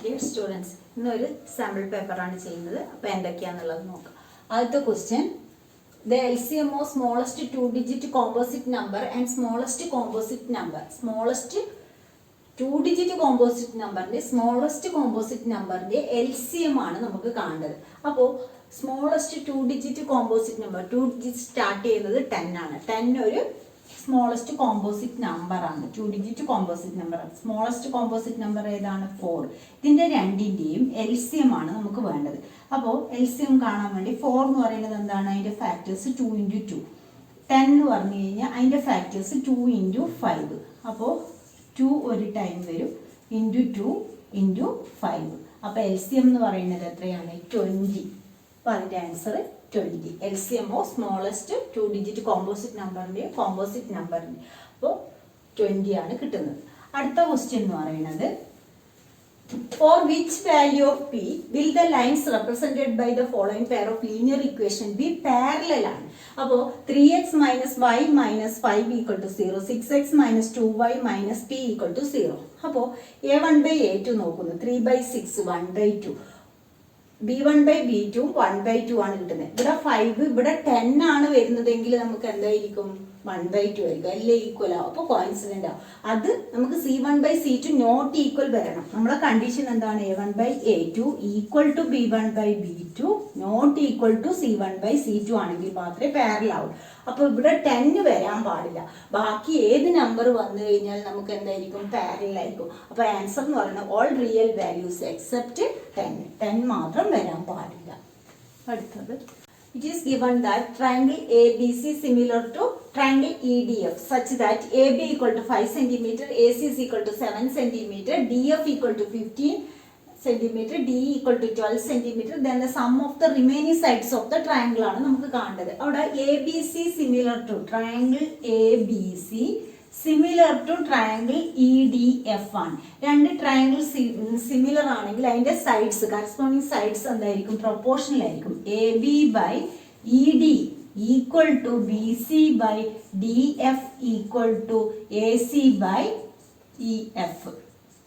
Dear students, ഇന്നൊരു sample പേപ്പറാണ് ചെയ്യുന്നത്. അപ്പോൾ എന്തൊക്കെയാണെന്നുള്ളത് നോക്കാം. ആദ്യത്തെ question, the LCM of smallest two-digit composite number and smallest composite number. Smallest two-digit composite numberന്റെ smallest composite numberന്റെ LCM ആണ് നമുക്ക് കാണേണ്ടത്. അപ്പോൾ smallest two-digit composite number, 2 digit start ചെയ്യുന്നത് 10 ആണ്. 10 ഒരു സ്മോളസ്റ്റ് കോമ്പോസിറ്റ് നമ്പർ ആണ്. 2 ഡിജിറ്റ് കോമ്പോസിറ്റ് നമ്പർ ആണ്. സ്മോളസ്റ്റ് കോമ്പോസിറ്റ് നമ്പർ ഏതാണ്? 4. ഇതിന്റെ രണ്ടിന്റെയും LCM ആണ് നമുക്ക് വേണ്ടത്. അപ്പോൾ LCM കാണാൻ വേണ്ടി 4 എന്ന് പറയുന്നത് എന്താണ്? അതിന്റെ ഫാക്ടേഴ്സ് 2 × 2. 10 എന്ന് പറഞ്ഞു കഴിഞ്ഞാൽ അതിന്റെ ഫാക്ടേഴ്സ് 2 × 5. അപ്പോൾ 2 ഒരു ടൈം വരും, ഇൻറ്റു 2 × 5. അപ്പോൾ LCM എന്ന് പറയുന്നത് എത്രയാണ്? 20. അപ്പോൾ അതിന്റെ answer 20. LCM of smallest 2 digit composite നമ്പറിന്റെ അപ്പോൾ 20 ആണ് കിട്ടുന്നത്. അടുത്ത ക്വസ്റ്റ്യൻ എന്ന് പറയുന്നത്, for which value of p will the lines represented by the following pair of linear equation be parallel ആണ്. അപ്പോൾ 3x - y - 5 = 0, 6x - 2y - p = 0. അപ്പോൾ a1/a2 നോക്കുന്നു, 3/6 1/2, b1/b2 1/2 ആണ് കിട്ടുന്നത്. ഇവിടെ 5 ഇവിടെ 10 ആണ് വരുന്നതെങ്കിൽ നമുക്ക് എന്തായിരിക്കും? 1/2 ആയിരിക്കും. അല്ലേ ഈക്വൽ ആവും. അപ്പോൾ കോയിൻസിഡന്റ് ആവും. അത് നമുക്ക് c1/c2 നോട്ട് ഈക്വൽ വരണം. നമ്മുടെ കണ്ടീഷൻ എന്താണ്? a1/a2 = b1/b2 not equal to c1/c2 ആണെങ്കിൽ മാത്രമേ പാരലൽ ആവൂ. അപ്പോൾ ഇവിടെ 10 വരാൻ പാടില്ല. ബാക്കി ഏത് നമ്പർ വന്നു കഴിഞ്ഞാൽ നമുക്ക് എന്തായിരിക്കും? പാരലൽ ആയിരിക്കും. അപ്പോൾ ആൻസർ എന്ന് പറയുന്നത് ഓൾ റിയൽ വാല്യൂസ് എക്സെപ്റ്റ് 10 മാത്രം വരാൻ പാടില്ല. അടുത്തത്, it is given that triangle ABC similar to triangle EDF such that AB = 5 cm, AC = 7 cm, DF = 15 cm, DE = 12 cm. Then the sum of the remaining sides of the triangle ആണ് നമുക്ക് കാണേണ്ടത്. അവിടെ ABC similar to triangle ABC similar to triangle EDF ആണ്. രണ്ട് triangle similar ആണെങ്കിൽ അതിന്റെ sides, corresponding sides എന്തായിരിക്കും? Proportional ആയിരിക്കും. AB/ED = BC/DF = AC/EF.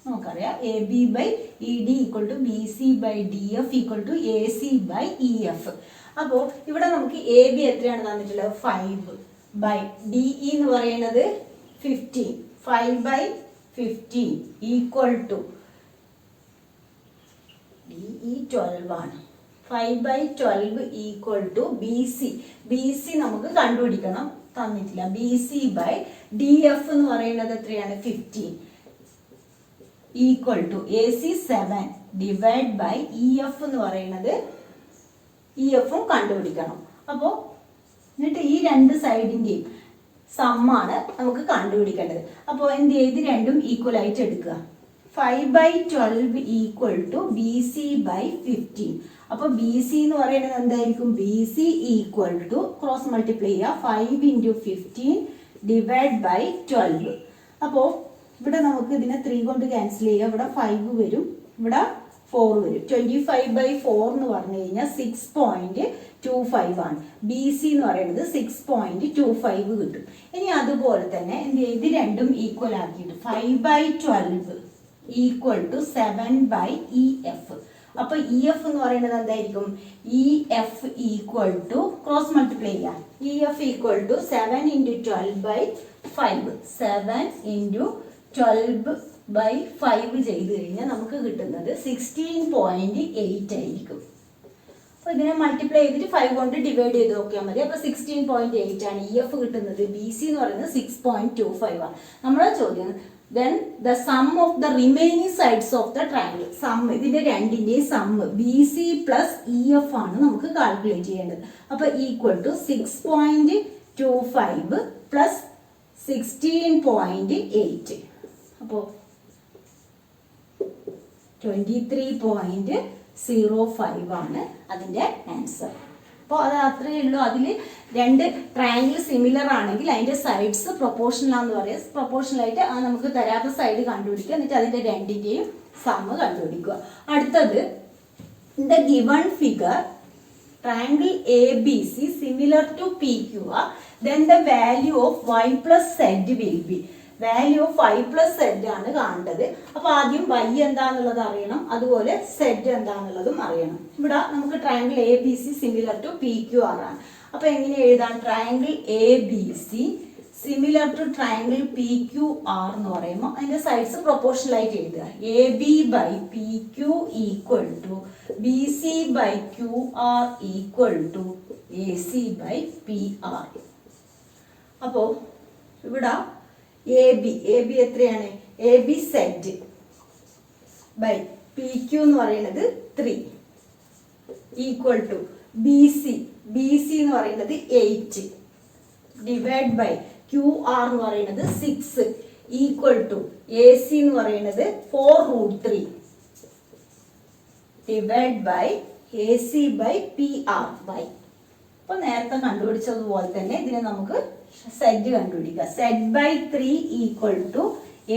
നമുക്കറിയാം AB/ED = BC/DF = AC/EF. അപ്പോൾ ഇവിടെ നമുക്ക് AB എത്രയാണ് തന്നിട്ടുള്ളത്? 5/DE എന്ന് പറയുന്നത് 15. 5/15 = DE 12 ആണ്. 5/12 = BC നമുക്ക് കണ്ടുപിടിക്കണം, തന്നിട്ടില്ല. BC/DF എന്ന് പറയുന്നത് എത്രയാണ്? 15 = AC 7 /EF എന്ന് പറയുന്നത് EF-ഉം കണ്ടുപിടിക്കണം. അപ്പോൾ എന്നിട്ട് ഈ രണ്ട് സൈഡിന്റെയും സമ്മാണ് നമുക്ക് കണ്ടുപിടിക്കേണ്ടത്. അപ്പോൾ എന്ത് ചെയ്ത് രണ്ടും ഈക്വൽ ആയിട്ട് എടുക്കുക. 5/12 = BC/15. അപ്പോൾ BC എന്ന് പറയുന്നത് എന്തായിരിക്കും? BC = ക്രോസ് മൾട്ടിപ്ലൈ ചെയ്യുക, 5 × 15 / 12. അപ്പോൾ ഇവിടെ നമുക്ക് ഇതിനെ 3 കൊണ്ട് ക്യാൻസൽ ചെയ്യുക. ഇവിടെ 5 വരും, ഇവിടെ 4 വരും. 25/4 എന്ന് പറഞ്ഞു കഴിഞ്ഞാൽ 6.25 ആണ്. BC എന്ന് പറയുന്നത് 6.25 കിട്ടും. ഇനി അതുപോലെ തന്നെ എന്ത് ചെയ്ത് രണ്ടും ഈക്വൽ ആക്കിയിട്ട് 5/12 = 7/EF. അപ്പൊ EF എന്ന് പറയുന്നത് എന്തായിരിക്കും? EF = ക്രോസ് മൾട്ടിപ്ലൈ ചെയ്യാം. EF = 7 × 12/5. 7 × 12/5 ചെയ്ത് കഴിഞ്ഞാൽ നമുക്ക് കിട്ടുന്നത് 16.8 ആയിരിക്കും. അപ്പോൾ ഇതിനെ മൾട്ടിപ്ലൈ ചെയ്തിട്ട് 5 കൊണ്ട് ഡിവൈഡ് ചെയ്ത് നോക്കിയാൽ മതി. അപ്പോൾ 16.8 ആണ് EF കിട്ടുന്നത്. BC എന്ന് പറയുന്നത് 6.25 ആണ്. നമ്മുടെ ചോദ്യം, then the sum of the remaining sides of the triangle, sum ഇതിന്റെ രണ്ടിന്റെയും സം BC + EF ആണ് നമുക്ക് കാൽക്കുലേറ്റ് ചെയ്യേണ്ടത്. അപ്പോൾ = 6.25 + 16.8. അപ്പോൾ 23.05 ആണ് അതിന്റെ ആൻസർ. അപ്പോൾ അത് അത്രയേ ഉള്ളൂ. അതിൽ രണ്ട് ട്രയാങ്കിൾ സിമിലർ ആണെങ്കിൽ അതിന്റെ സൈഡ്സ് പ്രൊപ്പോർഷണൽ ആണെന്ന് പറയാം. പ്രൊപ്പോർഷണൽ ആയിട്ട് നമുക്ക് തരാത്ത സൈഡ് കണ്ടുപിടിക്കുക, എന്നിട്ട് അതിന്റെ രണ്ടിന്റെയും സമ്മ് കണ്ടുപിടിക്കുക. അടുത്തത്, the given figure triangle ABC similar to PQR, then the value of y plus z will be. Value of y plus zed ആണ് കാണേണ്ടത്. അപ്പൊ ആദ്യം y എന്താന്നുള്ളത് അറിയണം, അതുപോലെ സെഡ് എന്താന്നുള്ളതും അറിയണം. ഇവിടെ നമുക്ക് triangle A B C similar to P Q R ആണ്. അപ്പൊ എങ്ങനെ എഴുതാം? Triangle A B C similar to triangle P Q R എന്ന് പറയുമ്പോൾ അതിന്റെ സൈഡ്സ് പ്രൊപ്പോർഷണൽ ആയിട്ട് എഴുതുക. A B by P Q equal to B C by Q R equal to A C by P R. അപ്പോ ഇവിടെ A B എത്രയാണ്? A B zed by P Q എന്ന് പറയുന്നത് 3 ഈക്വൽ ടു ബി സി എന്ന് പറയുന്നത് 8 divide by Q R എന്ന് പറയുന്നത് 6 equal to A C എന്ന് പറയുന്നത് 4√3 divide by A C by P R by. അപ്പൊ നേരത്തെ കണ്ടുപിടിച്ചതുപോലെ തന്നെ ഇതിനെ നമുക്ക് സെഡ് കണ്ടുപിടിക്കുക. Zed by 3 equal to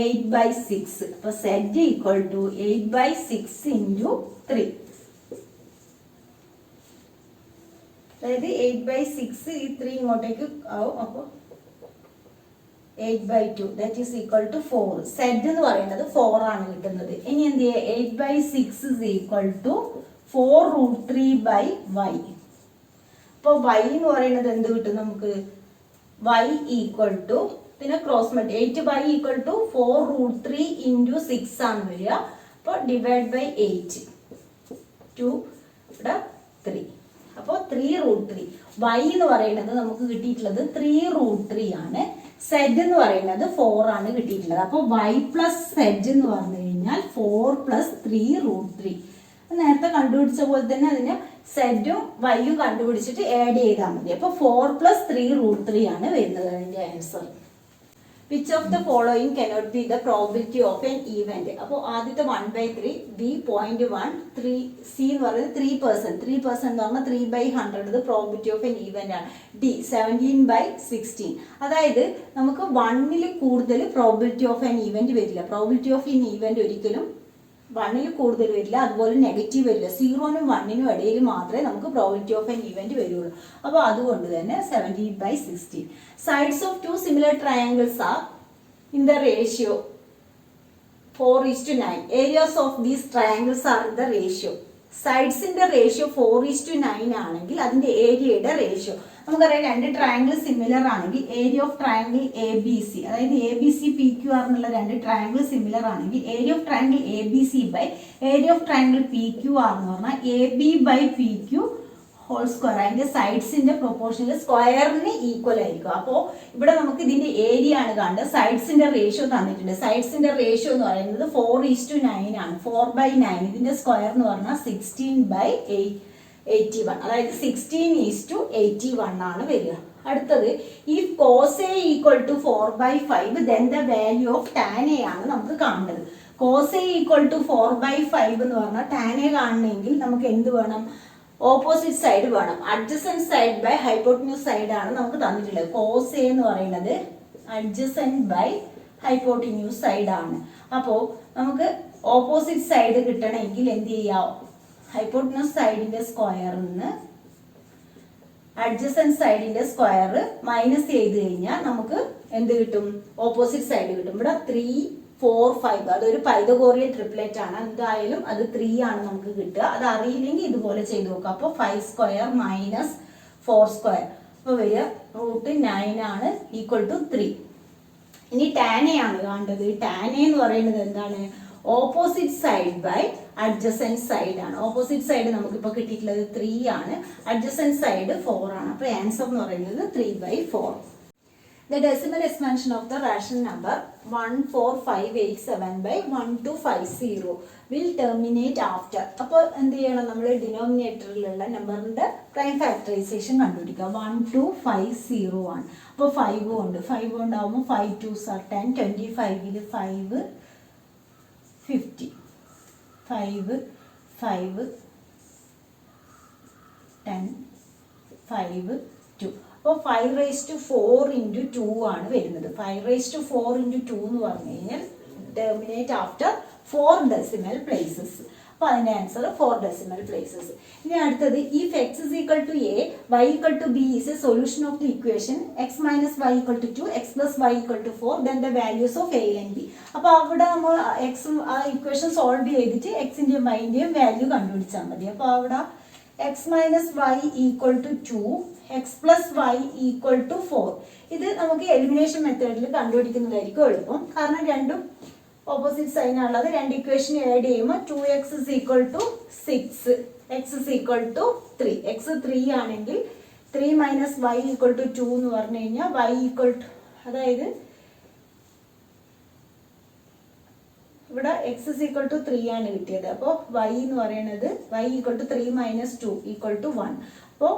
8/6. അപ്പൊ സെഡ് ഈക്വൽ ടു 8/6 ഇൻറ്റു 3. അതായത് 8/6 ഈ 3 ഇങ്ങോട്ടേക്ക് ആവും. അപ്പോൾ 8/2 that is equal to 4. Zed എന്ന് പറയുന്നത് 4 ആണ് കിട്ടുന്നത്. ഇനി എന്ത് ചെയ്യുക? 8/6 ഇസ് ഈക്വൽ ടു 4√3/y. അപ്പോൾ y എന്ന് പറയുന്നത് എന്ത് കിട്ടും നമുക്ക്? y ഈക്വൽ ടു പിന്നെ cross multi 8y equal to 4√3 into 6 ആണ് വരിക. അപ്പോൾ ഡിവൈഡ് ബൈ 8 2 ഇവിടെ 3. അപ്പോൾ 3√3. y എന്ന് പറയുന്നത് നമുക്ക് കിട്ടിയിട്ടുള്ളത് 3√3 ആണ്. സെഡ് എന്ന് പറയുന്നത് 4 ആണ് കിട്ടിയിട്ടുള്ളത്. അപ്പോൾ y പ്ലസ് സെഡ് എന്ന് പറഞ്ഞു കഴിഞ്ഞാൽ 4 പ്ലസ് 3√3. നേരത്തെ കണ്ടുപിടിച്ച പോലെ തന്നെ അതിന് സെഡും വൈയും കണ്ടുപിടിച്ചിട്ട് ആഡ് ചെയ്താൽ മതി. അപ്പോൾ 4 പ്ലസ് 3√3 ആണ് വരുന്നത് അതിന്റെ answer. Which of the following cannot be the probability of N event? അപ്പോൾ ആദ്യത്തെ 1/3, ബി 0.1, 3 സി എന്ന് പറയുന്നത് 3%. 3% എന്ന് പറഞ്ഞാൽ 3/100 പ്രോബിലിറ്റി ഓഫ് എൻ ഈവന്റ് ആണ്. ഡി 17/16. അതായത് നമുക്ക് 1ൽ കൂടുതൽ പ്രോബിലിറ്റി ഓഫ് എൻ ഈവന്റ് വരില്ല. പ്രോബിലിറ്റി ഓഫ് എൻ ഈവന്റ് ഒരിക്കലും 1ൽ കൂടുതൽ വരില്ല, അതുപോലെ നെഗറ്റീവ് വരില്ല. 0നും 1നും ഇടയിൽ മാത്രമേ നമുക്ക് പ്രോബിലിറ്റി ഓഫ് എൻ ഈവന്റ് വരുള്ളൂ. അപ്പോൾ അതുകൊണ്ട് തന്നെ 17/16. Sides of 2 similar triangles are in the ratio 4:9. Areas of these triangles are in the ratio. സൈഡ്സിന്റെ ratio 4:9 ആണെങ്കിൽ അതിന്റെ ഏരിയയുടെ റേഷ്യോ നമുക്കറിയാം. 2 ട്രയാങ്കിൾ സിമിലർ ആണെങ്കിൽ area of triangle A B C, അതായത് A B C P Q R എന്നുള്ള 2 triangle similar ആണെങ്കിൽ area of triangle A B C by area of triangle P Q R എന്ന് പറഞ്ഞാൽ A B by P Q whole square. അതിന്റെ സൈഡ്സിന്റെ പ്രൊപ്പോർഷനിൽ സ്ക്വയറിന് equal ആയിരിക്കും. അപ്പോൾ ഇവിടെ നമുക്ക് ഇതിന്റെ ഏരിയ ആണ് കാണേണ്ടത്. സൈഡ്സിന്റെ റേഷ്യോ തന്നിട്ടുണ്ട്. സൈഡ്സിന്റെ റേഷ്യോ എന്ന് പറയുന്നത് 4:9 ആണ്. 4/9 ഇതിന്റെ സ്ക്വയർ എന്ന് പറഞ്ഞാൽ 16/81. അതായത് 16:81 ആണ് വരിക. അടുത്തത് if cos A equal to 4/5 then the value of tan A ആണ് നമുക്ക് കാണേണ്ടത്. cos A equal to 4/5 എന്ന് പറഞ്ഞാൽ tan A കാണണമെങ്കിൽ നമുക്ക് എന്ത് വേണം? ഓപ്പോസിറ്റ് സൈഡ് വേണം. Adjacent side by hypotenuse side ആണ് നമുക്ക് തന്നിട്ടുള്ളത്. cos A എന്ന് പറയുന്നത് അഡ്ജസന്റ് ബൈ ഹൈപ്പോട്ടന്യൂസ് സൈഡ് ആണ്. അപ്പോൾ നമുക്ക് ഓപ്പോസിറ്റ് സൈഡ് കിട്ടണമെങ്കിൽ എന്ത് ചെയ്യാം? ഹൈപ്പോട്ടന്യൂസ് സൈഡിന്റെ സ്ക്വയറിൽ നിന്ന് അഡ്ജസന്റ് സൈഡിന്റെ സ്ക്വയർ മൈനസ് ചെയ്ത് കഴിഞ്ഞാൽ നമുക്ക് എന്ത് കിട്ടും? ഓപ്പോസിറ്റ് സൈഡ് കിട്ടും. ഇവിടെ 3, 4, 5 അതൊരു പൈതഗോറിയൻ ട്രിപ്ലെറ്റ് ആണ്. എന്തായാലും അത് 3 ആണ് നമുക്ക് കിട്ടുക. അത് അറിയില്ലെങ്കിൽ ഇതുപോലെ ചെയ്ത് നോക്കാം. അപ്പോൾ 5² മൈനസ് 4². അപ്പോൾ വരിക √9 ആണ് ഈക്വൽ ടു 3. ഇനി tan A ആണ് കാണേണ്ടത്. tan A എന്ന് പറയുന്നത് എന്താണ്? Opposite side by adjacent side ആണ്. ഓപ്പോസിറ്റ് സൈഡ് നമുക്കിപ്പോൾ കിട്ടിയിട്ടുള്ളത് 3 ആണ്, അഡ്ജസന്റ് സൈഡ് 4 ആണ്. അപ്പോൾ ആൻസർ എന്ന് പറയുന്നത് 3/4. The decimal expansion of the rational number 14587/1250 will terminate after. അപ്പോൾ എന്ത് ചെയ്യണം? നമ്മൾ ഡിനോമിനേറ്ററിലുള്ള നമ്പറിന്റെ പ്രൈം ഫാക്ടറൈസേഷൻ കണ്ടുപിടിക്കുക. 1250 ആണ്. അപ്പോൾ 5 ഉണ്ട്. 5 ഉണ്ടാവുമ്പോൾ 5 2s are 10. 25ൽ 5 50. 5 5 10 5 2. അപ്പോൾ 5⁴ ഇൻറ്റു 2 ആണ് വരുന്നത്. 5⁴ ഇൻറ്റു 2 എന്ന് പറഞ്ഞു കഴിഞ്ഞാൽ ടെർമിനേറ്റ് ആഫ്റ്റർ 4 ഡെസിമൽ പ്ലേസസ്. അപ്പോൾ അതിൻ്റെ ആൻസർ 4 ഡെസിമൽ പ്ലേസസ്. ഇനി അടുത്തത് if x is equal to A y equal to B is a solution of the equation x minus y equal to 2 x plus y equal to 4 then the values of A and B. അപ്പോൾ അവിടെ നമ്മൾ എക്സും ആ equation solve ചെയ്തിട്ട് എക്സിൻ്റെയും വൈൻ്റെയും value കണ്ടുപിടിച്ചാൽ മതി. അപ്പോൾ അവിടെ x minus y equal to 2 x plus y equal to 4. ഇത് നമുക്ക് എലിമിനേഷൻ മെത്തേഡിൽ കണ്ടുപിടിക്കുന്നതായിരിക്കും എളുപ്പം. കാരണം രണ്ടും ഓപ്പോസിറ്റ് സൈൻ ആണുള്ളത്. രണ്ട് ഇക്വേഷൻ ആഡ് ചെയ്യുമ്പോൾ 2x is equal to 6, x is equal to 3. x 3 ആണെങ്കിൽ 3 മൈനസ് വൈ ഈക്വൽ ടു 2 എന്ന് പറഞ്ഞു കഴിഞ്ഞാൽ y ഈക്വൽ ടു, അതായത് ഇവിടെ x is equal to 3 ആണ് കിട്ടിയത്. അപ്പോൾ y എന്ന് പറയുന്നത് y equal to 3 minus 2 equal to 1. അപ്പോൾ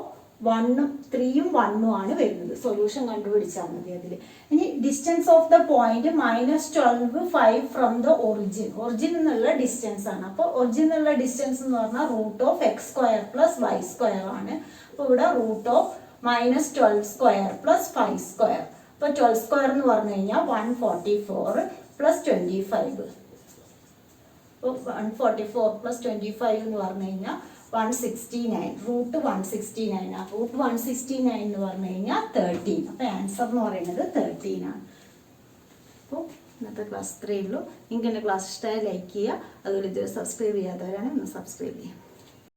1ഉം 3ഉം 1ഉം ആണ് വരുന്നത്. സൊല്യൂഷൻ കണ്ടുപിടിച്ചാൽ മതി അതിൽ. ഇനി distance of the point -12 5 from the origin. Origin എന്നുള്ള ഡിസ്റ്റൻസ് ആണ്. അപ്പോൾ ഒറിജിൻ എന്നുള്ള ഡിസ്റ്റൻസ് എന്ന് പറഞ്ഞാൽ root of x square plus y square ആണ്. അപ്പോൾ ഇവിടെ root of -12 square plus 5 square. അപ്പോൾ 12 സ്ക്വയർ എന്ന് പറഞ്ഞു കഴിഞ്ഞാൽ 144 പ്ലസ് 25. അപ്പോൾ 144 പ്ലസ് 25 എന്ന് പറഞ്ഞു കഴിഞ്ഞാൽ 169, റൂട്ട് 169 ആണ്. റൂട്ട് 169 എന്ന് പറഞ്ഞു കഴിഞ്ഞാൽ 13. അപ്പോൾ ആൻസർ എന്ന് പറയുന്നത് 13 ആണ്. അപ്പോൾ ഇന്നത്തെ ക്ലാസ് ഇത്രയേ ഉള്ളൂ. നിങ്ങൾക്ക് എൻ്റെ ക്ലാസ് ഇഷ്ടമായി ലൈക്ക് ചെയ്യുക. അതുപോലെ ഇതുവരെ സബ്സ്ക്രൈബ് ചെയ്യാത്തവരാണ് ഒന്ന് സബ്സ്ക്രൈബ് ചെയ്യുക.